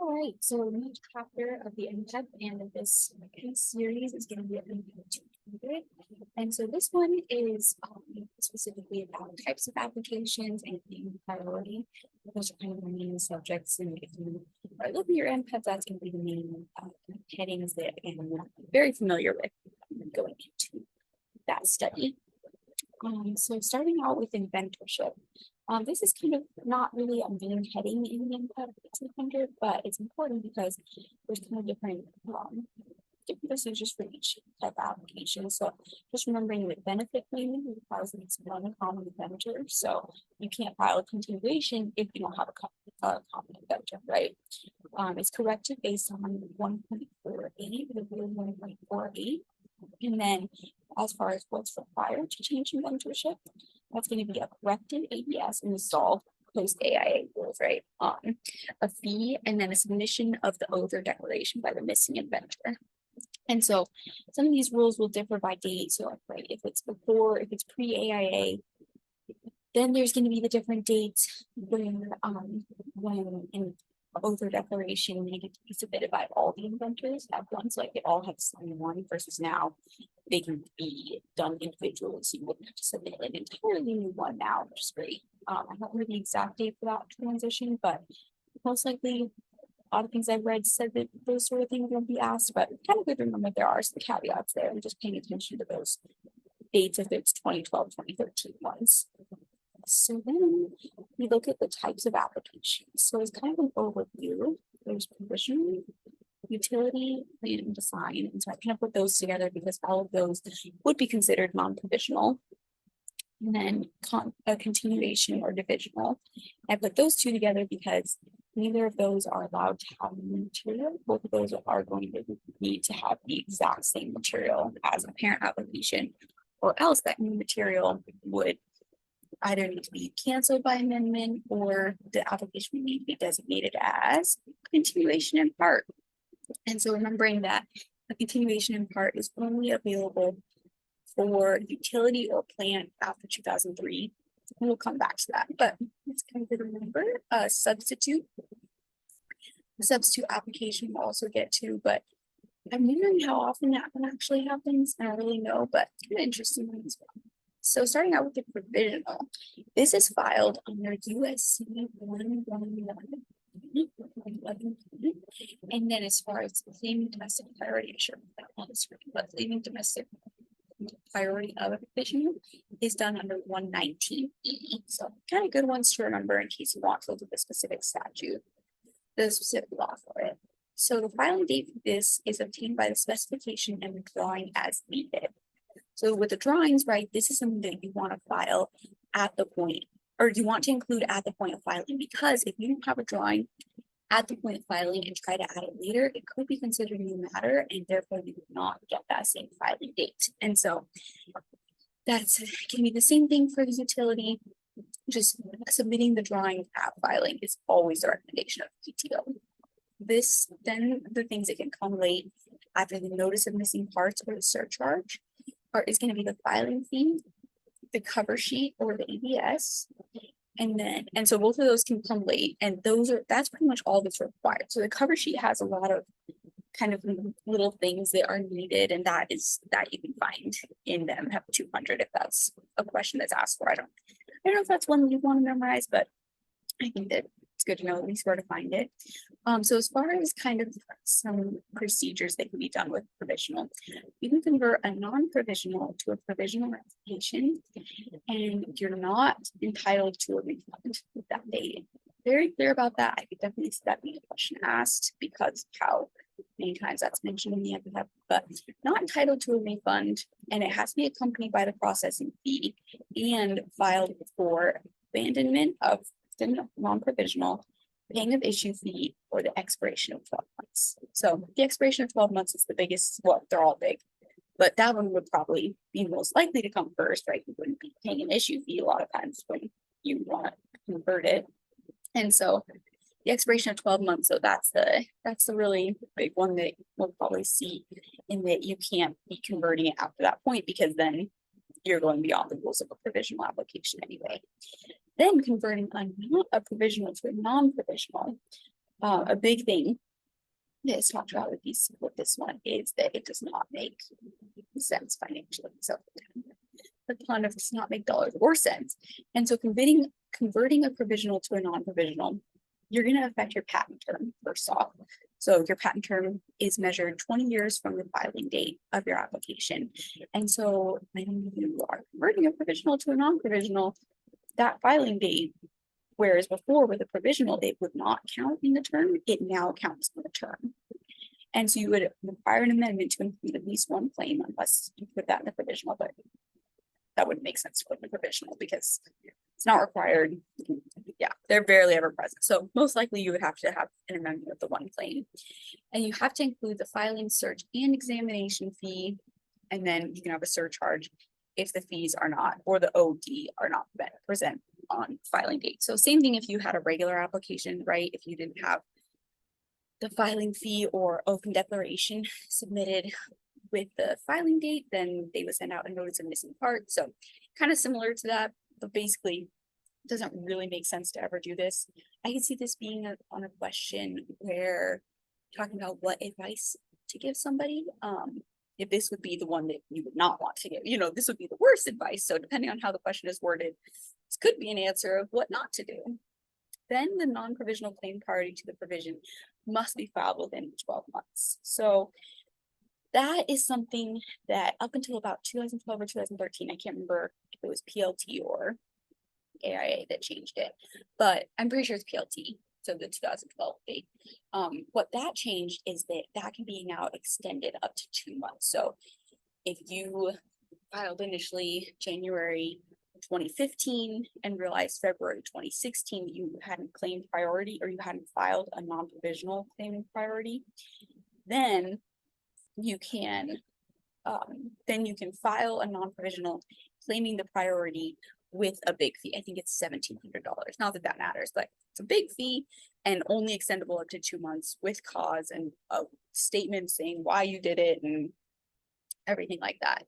All right, so the next chapter of the MPEP and of this case series is going to be MPEP 200. And so this one is specifically about types of applications and priority. Those are kind of the main subjects. And if you are looking at your MPEP, that's going to be the main headings that, again, I'm not very familiar with going into that study. So starting out with inventorship. This is kind of not really a main heading in the MPEP 200, but it's important because there's kind of different procedures for each type of application. So just remembering that benefit claiming requires at least one common inventor. So you can't file a continuation if you don't have a common inventor, right? It's corrected based on 1.48, the rule 1.48. And then as far as what's required to change inventorship, that's going to be a corrected ABS and installed post AIA rules, right? A fee and then a submission of the oath or declaration by the missing inventor. And so some of these rules will differ by date. So like, right, if it's pre-AIA, then there's going to be the different dates when an oath or declaration needed to be submitted by all the inventors at once, like they all have to sign one versus now they can be done individually, so you wouldn't have to submit an entirely new one now, which is great. I don't remember the exact date for that transition, but most likely a lot of things I've read said that those sort of things won't be asked, but kind of good to remember there are some caveats there and just paying attention to those dates if it's 2012, 2013 ones. So then we look at the types of applications. So it's kind of an overview. There's provisional, utility, plan, and design. And so I kind of put those together because all of those would be considered non-provisional. And then a continuation or divisional. I put those two together because neither of those are allowed to have new material. Both of those are going to need to have the exact same material as a parent application, or else that new material would either need to be canceled by amendment or the application would need to be designated as continuation in part. And so remembering that a continuation in part is only available for utility or plant after 2003. And we'll come back to that, but it's kind of good to remember. Substitute application we'll also get to, but I'm wondering how often that one actually happens. I don't really know, but kind of interesting one as well. So starting out with the provisional, this is filed under USC 111. And then as far as claiming domestic priority, I'm sure that on the screen, but claiming domestic priority of a provisional is done under 119E. So kind of good ones to remember in case you want to look at the specific statute, the specific law for it. So the filing date for this is obtained by the specification and the drawing as needed. So with the drawings, right, this is something that you want to file at the point, or you want to include at the point of filing, because if you don't have a drawing at the point of filing and try to add it later, it could be considered new matter and therefore you would not get that same filing date. And so that's can be the same thing for the utility. Just submitting the drawing at filing is always the recommendation of PTO. This, then the things that can come late after the notice of missing parts or the surcharge is going to be the filing fee, the cover sheet, or the ABS. And so both of those can come late, and that's pretty much all that's required. So the cover sheet has a lot of kind of little things that are needed, and that you can find in the MPEP 200 if that's a question that's asked for. I don't know if that's one you want to memorize, but I think that it's good to know at least where to find it. So as far as kind of some procedures that can be done with provisional, you can convert a non-provisional to a provisional application, and you're not entitled to a refund with that date. Very clear about that. I could definitely see that being a question asked because of how many times that's mentioned in the MPEP, but not entitled to a refund, and it has to be accompanied by the processing fee and filed for abandonment of the non-provisional, paying of issue fee, or the expiration of 12 months. So the expiration of 12 months is the biggest, well, they're all big, but that one would probably be most likely to come first, right? You wouldn't be paying an issue fee a lot of times when you want to convert it. And so the expiration of 12 months, so that's the really big one that we'll probably see, in that you can't be converting it after that point because then you're going beyond the rules of a provisional application anyway. Then converting a provisional to a non-provisional. A big thing that is talked about with this one is that it does not make sense financially. So the conduct does not make dollars or cents. And so converting a provisional to a non-provisional, you're going to affect your patent term first off. So your patent term is measured 20 years from the filing date of your application. And so when you are converting a provisional to a non-provisional, that filing date, whereas before with a provisional, it would not count in the term, it now counts in the term. And so you would require an amendment to include at least one claim unless you put that in the provisional, but that wouldn't make sense to put in the provisional because it's not required. Yeah, they're barely ever present. So most likely you would have to have an amendment of the one claim. And you have to include the filing, search, and examination fee. And then you can have a surcharge if the fees are not, or the OD are not present on filing date. So same thing if you had a regular application, right? If you didn't have the filing fee or open declaration submitted with the filing date, then they would send out a notice of missing part. So kind of similar to that, but basically doesn't really make sense to ever do this. I can see this being on a question where talking about what advice to give somebody. If this would be the one that you would not want to give, this would be the worst advice. So depending on how the question is worded, this could be an answer of what not to do. Then the non-provisional claim priority to the provision must be filed within 12 months. So that is something that up until about 2012 or 2013, I can't remember if it was PLT or AIA that changed it, but I'm pretty sure it's PLT. So the 2012 date. What that changed is that can be now extended up to 2 months. So if you filed initially January 2015 and realized February 2016 you hadn't claimed priority or you hadn't filed a non-provisional claiming priority, then you can file a non-provisional claiming the priority with a big fee. I think it's $1,700. Not that matters, but it's a big fee and only extendable up to 2 months with cause and a statement saying why you did it and everything like that.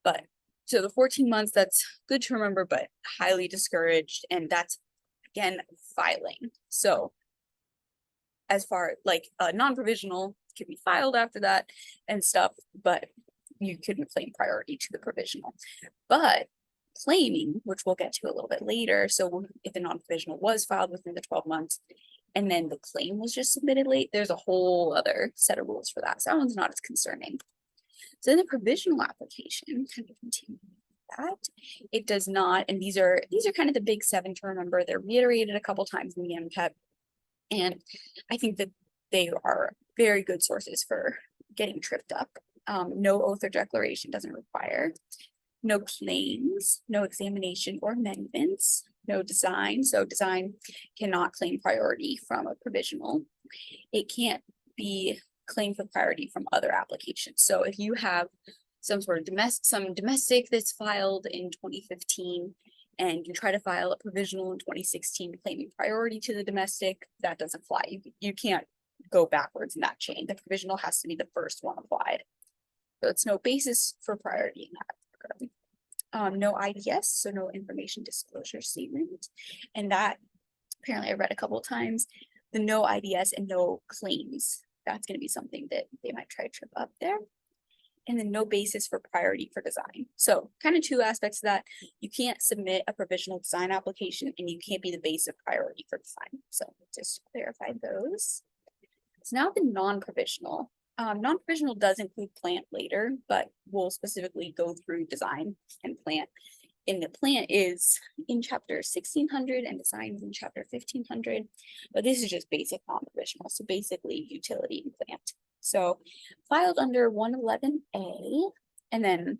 But so the 14 months, that's good to remember, but highly discouraged. And that's, again, filing. So as far like non-provisional can be filed after that and stuff, but you couldn't claim priority to the provisional. But claiming, which we'll get to a little bit later, so if the non-provisional was filed within the 12 months and then the claim was just submitted late, there's a whole other set of rules for that. So that one's not as concerning. So in the provisional application, kind of continue that, it does not, and these are kind of the big 7 to remember. They're reiterated a couple times in the MPEP, and I think that they are very good sources for getting tripped up. No oath or declaration doesn't require. No claims, no examination or amendments, no design. So design cannot claim priority from a provisional. It can't be claimed for priority from other applications. So if you have some sort of domestic that's filed in 2015 and you try to file a provisional in 2016 claiming priority to the domestic, that doesn't fly. You can't go backwards in that chain. The provisional has to be the first one applied. So it's no basis for priority in that regard. No IDS, so no information disclosure statement. And that apparently I read a couple of times, the no IDS and no claims. That's going to be something that they might try to trip up there. And then no basis for priority for design. So kind of 2 aspects of that. You can't submit a provisional design application and you can't be the base of priority for design. So just clarify those. So now the non-provisional. Non-provisional does include plant later, but we'll specifically go through design and plant. And the plant is in chapter 1600 and design is in chapter 1500, but this is just basic non-provisional. So basically utility and plant. So filed under 111A, and then,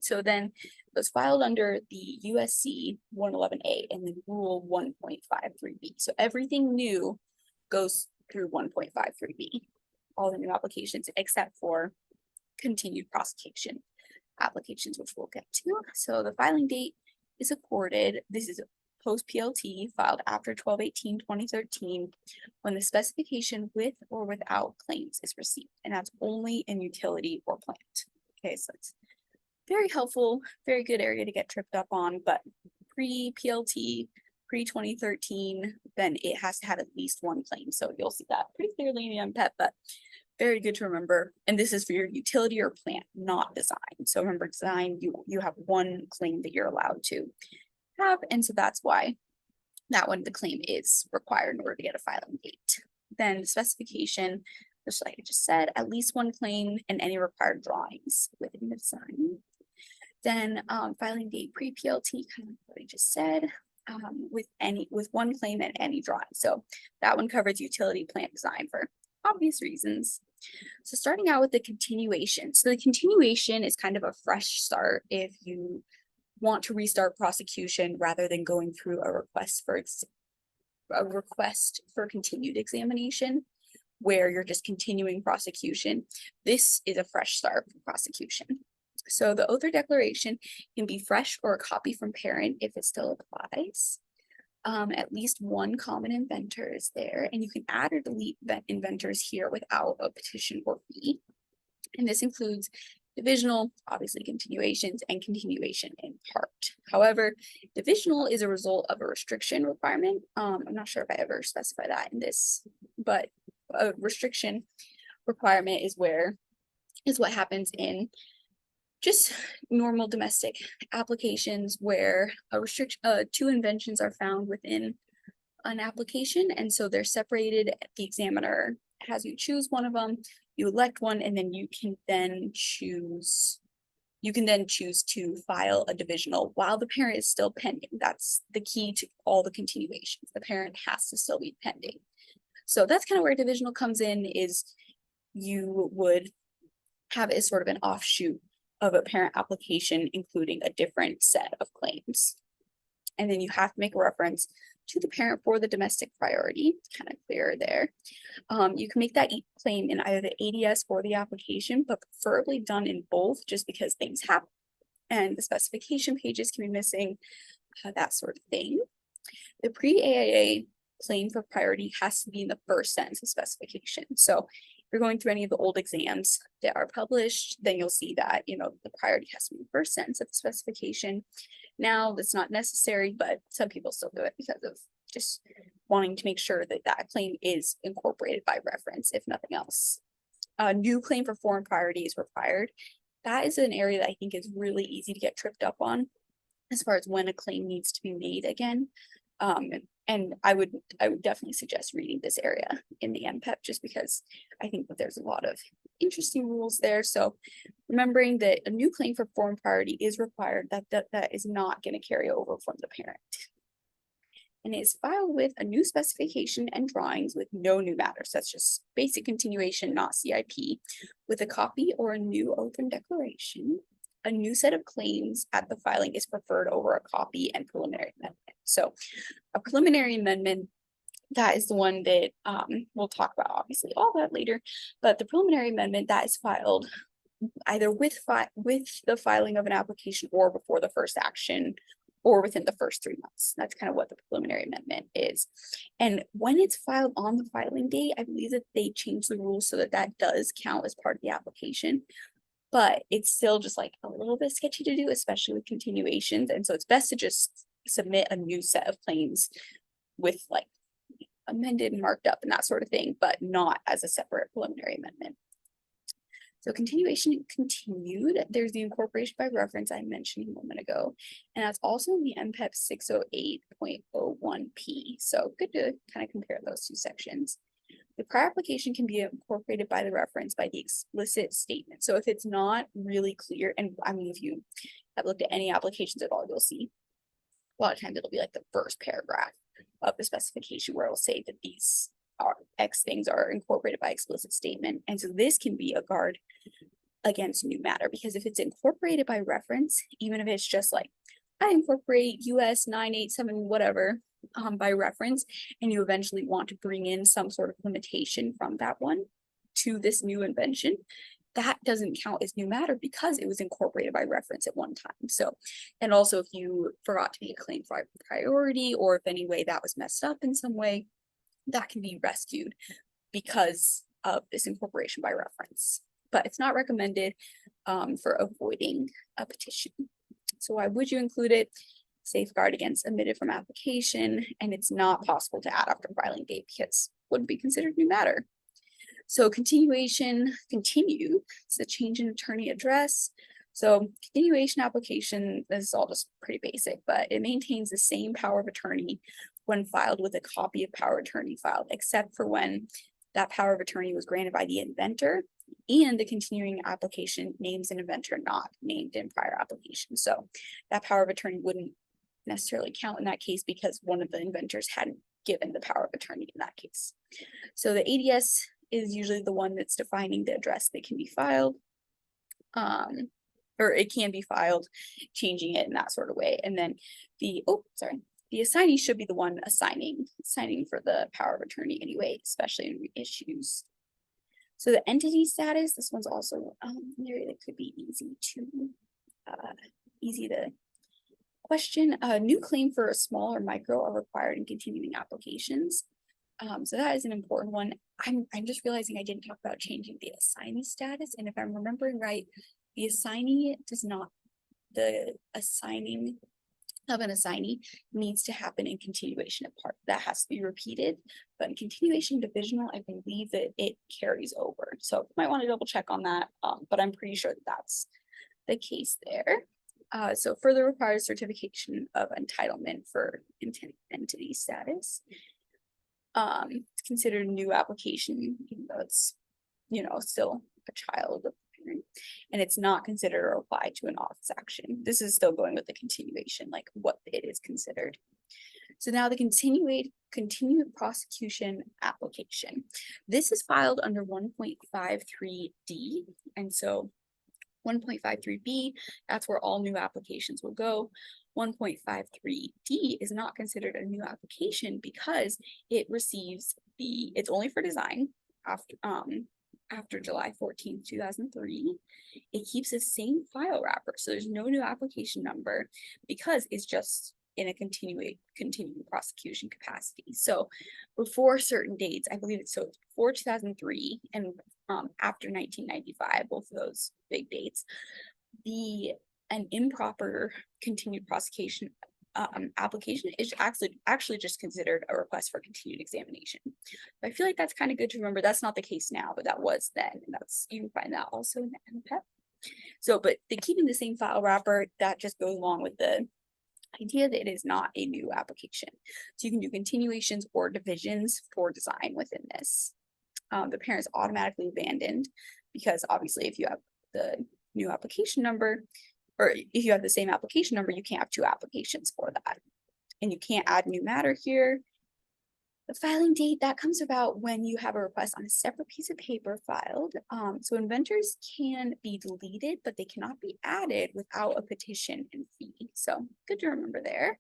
so then it was filed under the USC 111A and then rule 1.53B. So everything new goes through 1.53B. All the new applications except for continued prosecution applications, which we'll get to. So the filing date is accorded. This is post PLT filed after 12/18/2013 when the specification with or without claims is received, and that's only in utility or plant. Okay, so it's very helpful, very good area to get tripped up on, but pre-PLT pre-2013, then it has to have at least one claim. So you'll see that pretty clearly in the MPEP, but very good to remember. And this is for your utility or plant, not design. So remember, design, you have one claim that you're allowed to have. And so that's why that one, the claim is required in order to get a filing date. Then the specification, just like I just said, at least one claim and any required drawings within the design. Then filing date pre-PLT, kind of what I just said, with one claim and any drawing. So that one covers utility plant design for obvious reasons. So starting out with the continuation. So the continuation is kind of a fresh start if you want to restart prosecution rather than going through a request for continued examination where you're just continuing prosecution. This is a fresh start for prosecution. So the oath or declaration can be fresh or a copy from parent if it still applies. At least one common inventor is there, and you can add or delete inventors here without a petition or fee. And this includes divisional, obviously continuations, and continuation in part. However, divisional is a result of a restriction requirement. I'm not sure if I ever specify that in this, but a restriction requirement is what happens in just normal domestic applications where two inventions are found within an application, and so they're separated. The examiner has you choose one of them, you elect one, and then you can then choose to file a divisional while the parent is still pending. That's the key to all the continuations. The parent has to still be pending. So that's kind of where divisional comes in, is you would have it as sort of an offshoot of a parent application, including a different set of claims. And then you have to make a reference to the parent for the domestic priority, kind of clearer there. You can make that claim in either the ADS or the application, but preferably done in both just because things happen and the specification pages can be missing, that sort of thing. The pre-AIA claim for priority has to be in the first sentence of specification. So if you're going through any of the old exams that are published, then you'll see that, the priority has to be in the first sentence of the specification. Now that's not necessary, but some people still do it because of just wanting to make sure that that claim is incorporated by reference, if nothing else. A new claim for foreign priority is required. That is an area that I think is really easy to get tripped up on as far as when a claim needs to be made again. And I would definitely suggest reading this area in the MPEP just because I think that there's a lot of interesting rules there. So remembering that a new claim for foreign priority is required, that is not going to carry over from the parent. And is filed with a new specification and drawings with no new matters. That's just basic continuation, not CIP, with a copy or a new oath and declaration. A new set of claims at the filing is preferred over a copy and preliminary amendment. So a preliminary amendment, that is the one that we'll talk about obviously all that later, but the preliminary amendment that is filed either with the filing of an application or before the first action or within the first 3 months. That's kind of what the preliminary amendment is. And when it's filed on the filing date, I believe that they changed the rules so that that does count as part of the application. But it's still just like a little bit sketchy to do, especially with continuations. And so it's best to just submit a new set of claims with like amended and marked up and that sort of thing, but not as a separate preliminary amendment. So continuation continued. There's the incorporation by reference I mentioned a moment ago, and that's also in the MPEP 608.01p. So good to kind of compare those two sections. The prior application can be incorporated by the reference by the explicit statement. So if it's not really clear, and I mean, if you have looked at any applications at all, you'll see a lot of times it'll be like the first paragraph of the specification where it'll say that these X things are incorporated by explicit statement. And so this can be a guard against new matter, because if it's incorporated by reference, even if it's just like, I incorporate US 987 whatever by reference, and you eventually want to bring in some sort of limitation from that one to this new invention, that doesn't count as new matter because it was incorporated by reference at one time. So, and also if you forgot to make a claim for priority, or if any way that was messed up in some way, that can be rescued because of this incorporation by reference. But it's not recommended for avoiding a petition. So why would you include it? safeguard against omitted from application, and it's not possible to add after filing date because it wouldn't be considered new matter. So continuation, continue, it's a change in attorney address. So continuation application, this is all just pretty basic, but it maintains the same power of attorney when filed with a copy of power of attorney filed, except for when that power of attorney was granted by the inventor and the continuing application names an inventor not named in prior application. So that power of attorney wouldn't necessarily count in that case because one of the inventors hadn't given the power of attorney in that case. So the ADS is usually the one that's defining the address that can be filed. Or it can be filed, changing it in that sort of way. And then the assignee should be the one assigning for the power of attorney anyway, especially in reissues. So the entity status, this one's also an area that could be easy to question. A new claim for a small or micro are required in continuing applications. So that is an important one. I'm just realizing I didn't talk about changing the assignee status, and if I'm remembering right, the assigning the assigning of an assignee needs to happen in continuation of part. That has to be repeated, but in continuation divisional, I believe that it carries over. So might want to double check on that, but I'm pretty sure that that's the case there. So further requires certification of entitlement for entity status. It's considered a new application, even though it's, still a child of the parent, and it's not considered or applied to an office action. This is still going with the continuation, like what it is considered. So now the continued prosecution application. This is filed under 1.53D, and so 1.53B, that's where all new applications will go. 1.53D is not considered a new application because it receives it's only for design after July 14th, 2003. It keeps the same file wrapper, so there's no new application number because it's just in a continuing prosecution capacity. So before certain dates, I believe it's before 2003 and after 1995, both of those big dates, an improper continued prosecution application is actually just considered a request for continued examination. I feel like that's kind of good to remember. That's not the case now, but that was then, and you can find that also in the MPEP. So, but keeping the same file wrapper, that just goes along with the idea that it is not a new application. So you can do continuations or divisions for design within this. The parent is automatically abandoned because obviously if you have the new application number, or if you have the same application number, you can't have two applications for that. And you can't add new matter here. The filing date, that comes about when you have a request on a separate piece of paper filed. So inventors can be deleted, but they cannot be added without a petition and fee. So good to remember there.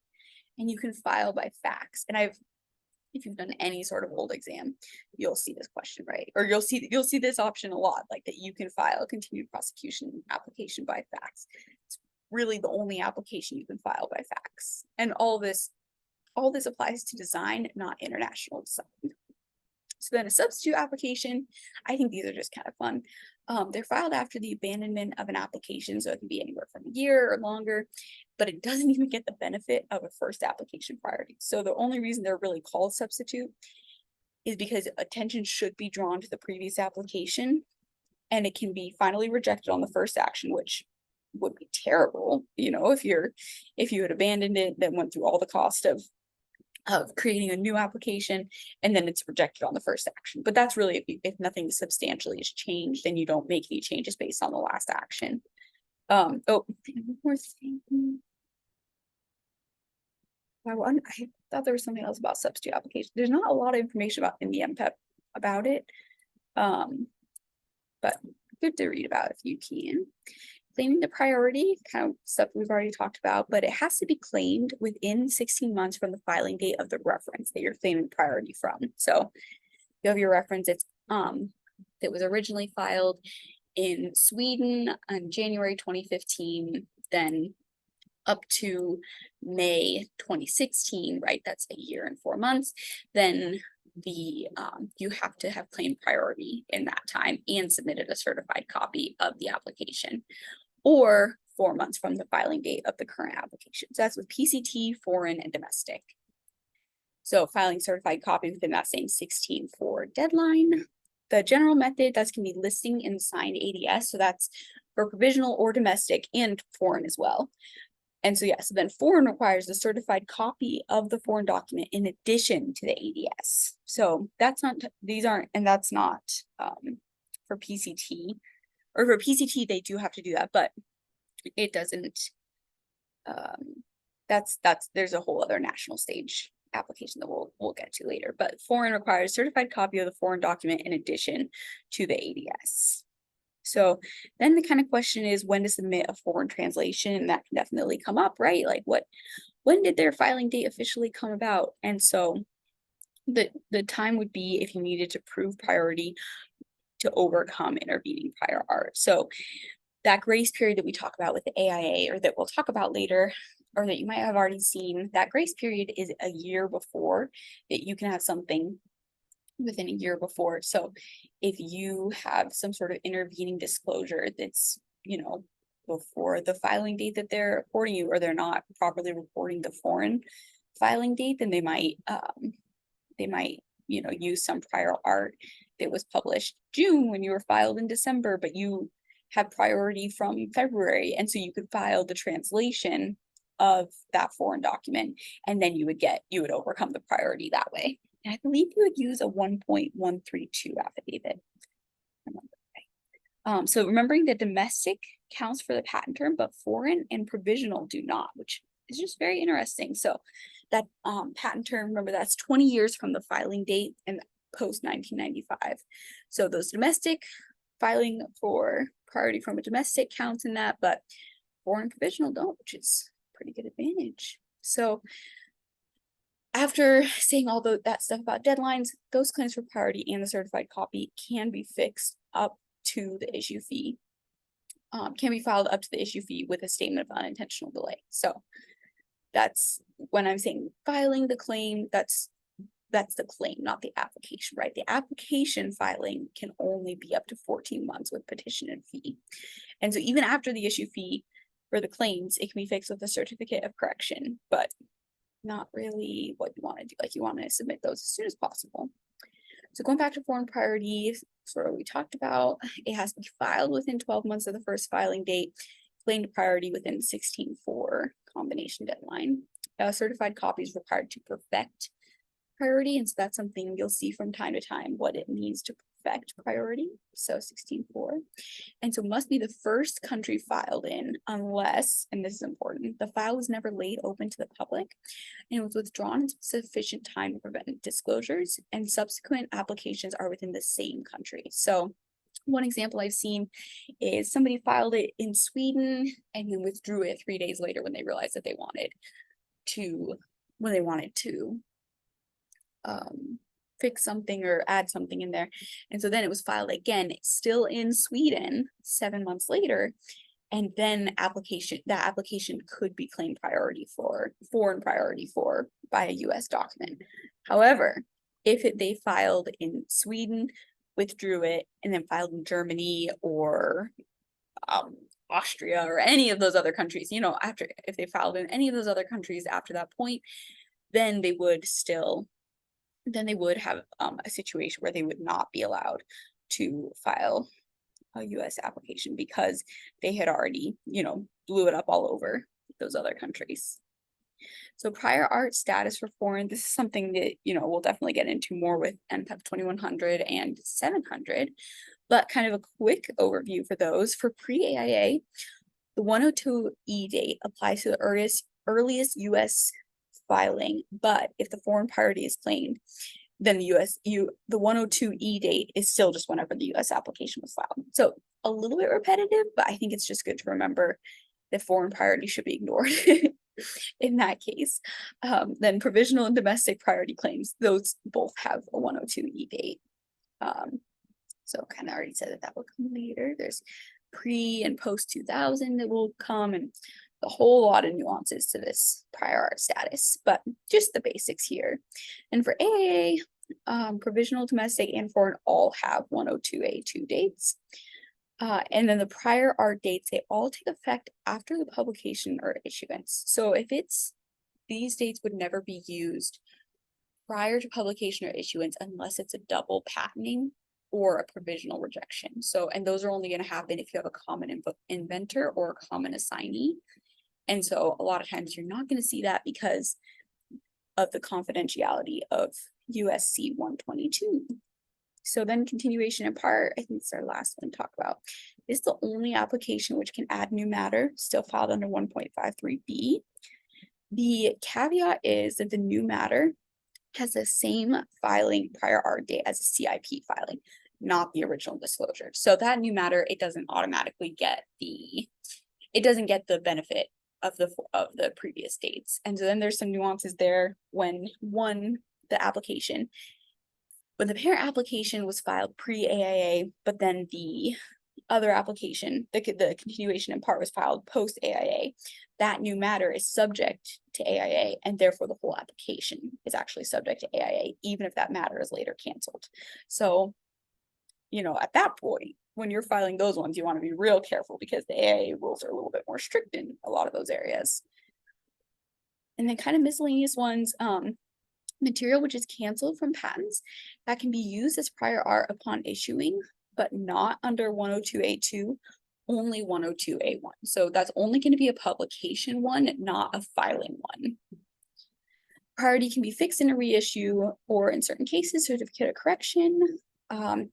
And you can file by fax. And if you've done any sort of old exam, you'll see this question, right? Or you'll see this option a lot, like that you can file a continued prosecution application by fax. It's really the only application you can file by fax. And all this applies to design, not international design. So then a substitute application, I think these are just kind of fun. They're filed after the abandonment of an application, so it can be anywhere from a year or longer, but it doesn't even get the benefit of a first application priority. So the only reason they're really called substitute is because attention should be drawn to the previous application, and it can be finally rejected on the first action, which would be terrible, if you had abandoned it, then went through all the cost of creating a new application, and then it's rejected on the first action. But that's really if nothing substantially has changed, then you don't make any changes based on the last action. One more thing. I thought there was something else about substitute application. There's not a lot of information in the MPEP about it, but good to read about if you can. Claiming the priority, kind of stuff we've already talked about, but it has to be claimed within 16 months from the filing date of the reference that you're claiming priority from. So you have your reference, it's that was originally filed in Sweden on January 2015, then up to May 2016, right? That's a year and 4 months. Then you have to have claimed priority in that time and submitted a certified copy of the application. Or 4 months from the filing date of the current application. So that's with PCT, foreign, and domestic. So filing certified copy within that same 16/4 deadline. The general method, that's going to be listing in the signed ADS. So that's for provisional or domestic and foreign as well. And so yes, then foreign requires a certified copy of the foreign document in addition to the ADS. So that's not, these aren't, and that's not for PCT, or for PCT, they do have to do that, but it doesn't, there's a whole other national stage application that we'll get to later, but foreign requires certified copy of the foreign document in addition to the ADS. So then the kind of question is when to submit a foreign translation, and that can definitely come up, right? Like when did their filing date officially come about? And so the time would be if you needed to prove priority to overcome intervening prior art. So that grace period that we talk about with the AIA, or that we'll talk about later, or that you might have already seen, that grace period is a year before that you can have something within a year before. So if you have some sort of intervening disclosure that's, before the filing date that they're reporting you, or they're not properly reporting the foreign filing date, then they might use some prior art that was published June when you were filed in December, but you have priority from February. And so you could file the translation of that foreign document, and then you would overcome the priority that way. And I believe you would use a 1.132 affidavit. So remembering that domestic counts for the patent term, but foreign and provisional do not, which is just very interesting. So that patent term, remember, that's 20 years from the filing date and post 1995. So those domestic filing for priority from a domestic counts in that, but foreign provisional don't, which is a pretty good advantage. So after saying all that stuff about deadlines, those claims for priority and the certified copy can be fixed up to the issue fee, can be filed up to the issue fee with a statement of unintentional delay. So that's when I'm saying filing the claim, that's the claim, not the application, right? The application filing can only be up to 14 months with petition and fee. And so even after the issue fee for the claims, it can be fixed with a certificate of correction, but not really what you want to do. Like, you want to submit those as soon as possible. So going back to foreign priority, sort of we talked about, it has to be filed within 12 months of the first filing date, claimed priority within 16/4 combination deadline. Certified copy is required to perfect priority, and so that's something you'll see from time to time, what it means to perfect priority. So 16/4, and so must be the first country filed in, unless, and this is important, the file was never laid open to the public and was withdrawn in sufficient time to prevent disclosures, and subsequent applications are within the same country. So one example I've seen is somebody filed it in Sweden and then withdrew it 3 days later when they realized that they wanted to fix something or add something in there. And so then it was filed again, still in Sweden 7 months later. And then that application could be claimed priority for foreign priority for by a US document. However, if they filed in Sweden, withdrew it, and then filed in Germany or Austria or any of those other countries, if they filed in any of those other countries after that point, then they would have a situation where they would not be allowed to file a US application because they had already, blew it up all over those other countries. So prior art status for foreign, this is something that, we'll definitely get into more with MPEP 2100 and 700, but kind of a quick overview for those. For pre-AIA, the 102E date applies to the earliest US filing, but if the foreign priority is claimed, then the 102E date is still just whenever the US application was filed. So a little bit repetitive, but I think it's just good to remember that foreign priority should be ignored in that case. Then provisional and domestic priority claims, those both have a 102E date. So kind of already said that will come later. There's pre and post 2000 that will come, and a whole lot of nuances to this prior art status, but just the basics here. And for AAA, provisional, domestic, and foreign all have 102A2 dates. And then the prior art dates, they all take effect after the publication or issuance. So if these dates would never be used prior to publication or issuance unless it's a double patenting or a provisional rejection. So, and those are only going to happen if you have a common inventor or a common assignee. And so a lot of times you're not going to see that because of the confidentiality of USC 122. So then continuation in part, I think it's our last one to talk about, is the only application which can add new matter still filed under 1.53b. The caveat is that the new matter has the same filing prior art date as a CIP filing, not the original disclosure. So that new matter, it doesn't automatically get it doesn't get the benefit of the previous dates. And so then there's some nuances there when the application, when the parent application was filed pre-AIA, but then the other application, the continuation in part was filed post-AIA, that new matter is subject to AIA, and therefore the whole application is actually subject to AIA, even if that matter is later canceled. So, you know, at that point, when you're filing those ones, you want to be real careful because the AIA rules are a little bit more strict in a lot of those areas. And then kind of miscellaneous ones, material which is canceled from patents that can be used as prior art upon issuing, but not under 102A2, only 102A1. So that's only going to be a publication one, not a filing one. Priority can be fixed in a reissue or in certain cases, certificate of correction.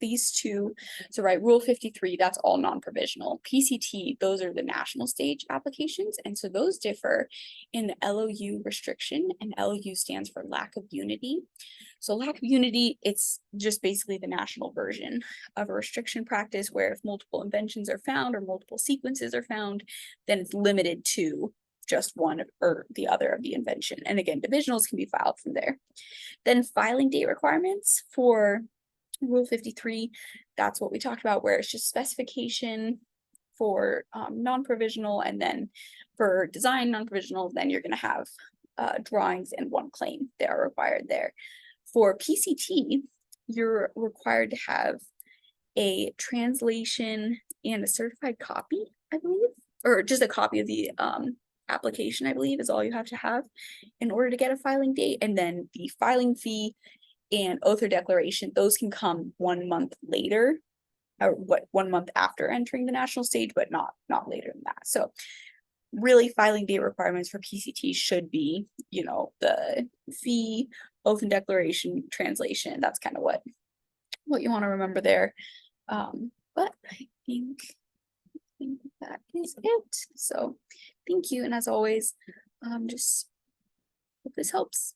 These two, so right, Rule 53, that's all non-provisional. PCT, those are the national stage applications. And so those differ in the LOU restriction, and LOU stands for lack of unity. So lack of unity, it's just basically the national version of a restriction practice where if multiple inventions are found or multiple sequences are found, then it's limited to just one or the other of the invention. And again, divisionals can be filed from there. Then filing date requirements for Rule 53, that's what we talked about, where it's just specification for non-provisional, and then for design non-provisional, then you're going to have drawings and one claim that are required there. For PCT, you're required to have a translation and a certified copy, I believe, or just a copy of the application, I believe, is all you have to have in order to get a filing date. And then the filing fee and oath or declaration, those can come 1 month later, or 1 month after entering the national stage, but not later than that. So really filing date requirements for PCT should be, you know, the fee, oath and declaration, translation. That's kind of what you want to remember there. But I think that is it. So thank you. And as always, just hope this helps.